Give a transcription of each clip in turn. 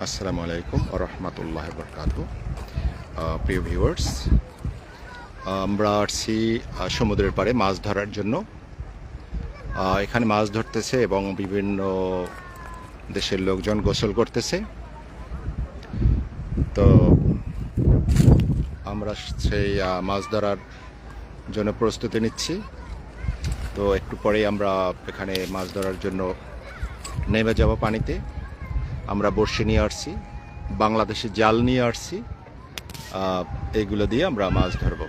আসসালামু আলাইকুম ওয়া রাহমাতুল্লাহি ওয়া বারাকাতুহু। প্রিয় ভিউয়ার্স, আমরা আসছি সমুদ্রের পাড়ে মাছ ধরার জন্য। এখানে মাছ ধরতেছে এবং বিভিন্ন দেশের লোকজন গোসল করতেছে। তো আমরা সেই মাছ ধরার জন্য প্রস্তুতি নিচ্ছি। তো একটু পরেই আমরা এখানে মাছ ধরার জন্য নেমে যাব পানিতে। আমরা বড়শি নিয়ে আসছি, বাংলাদেশি জাল নিয়ে আসছি, এইগুলো দিয়ে আমরা মাছ ধরব।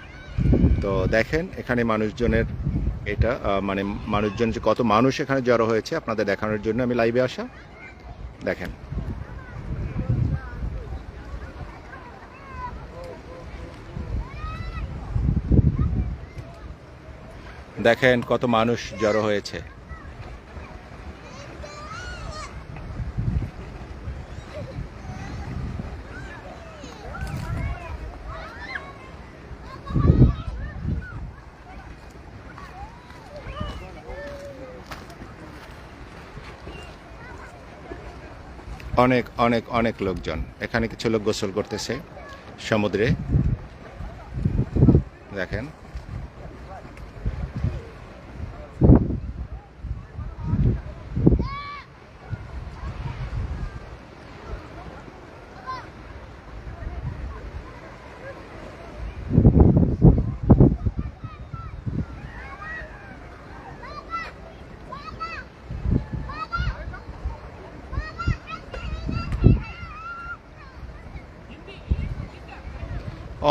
তো দেখেন এখানে মানুষজনের এটা মানে মানুষজন যে কত মানুষ এখানে জড়ো হয়েছে আপনাদের দেখানোর জন্য আমি লাইভে আসা। দেখেন দেখেন কত মানুষ জড়ো হয়েছে। অনেক অনেক অনেক লোকজন এখানে, কিছু লোক গোসল করতেছে সমুদ্রে। দেখেন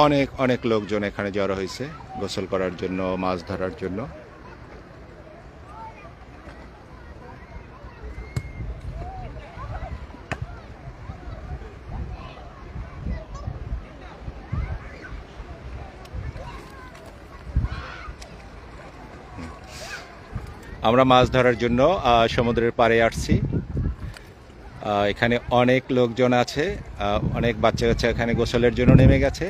অনেক অনেক লোকজন এখানে জড়ো হয়েছে গোসল করার জন্য, মাছ ধরার জন্য। আমরা মাছ ধরার জন্য সমুদ্রের পাড়ে আসছি। এখানে অনেক লোকজন আছে, অনেক বাচ্চা কাচ্চা এখানে গোসলের জন্য নেমে গেছে।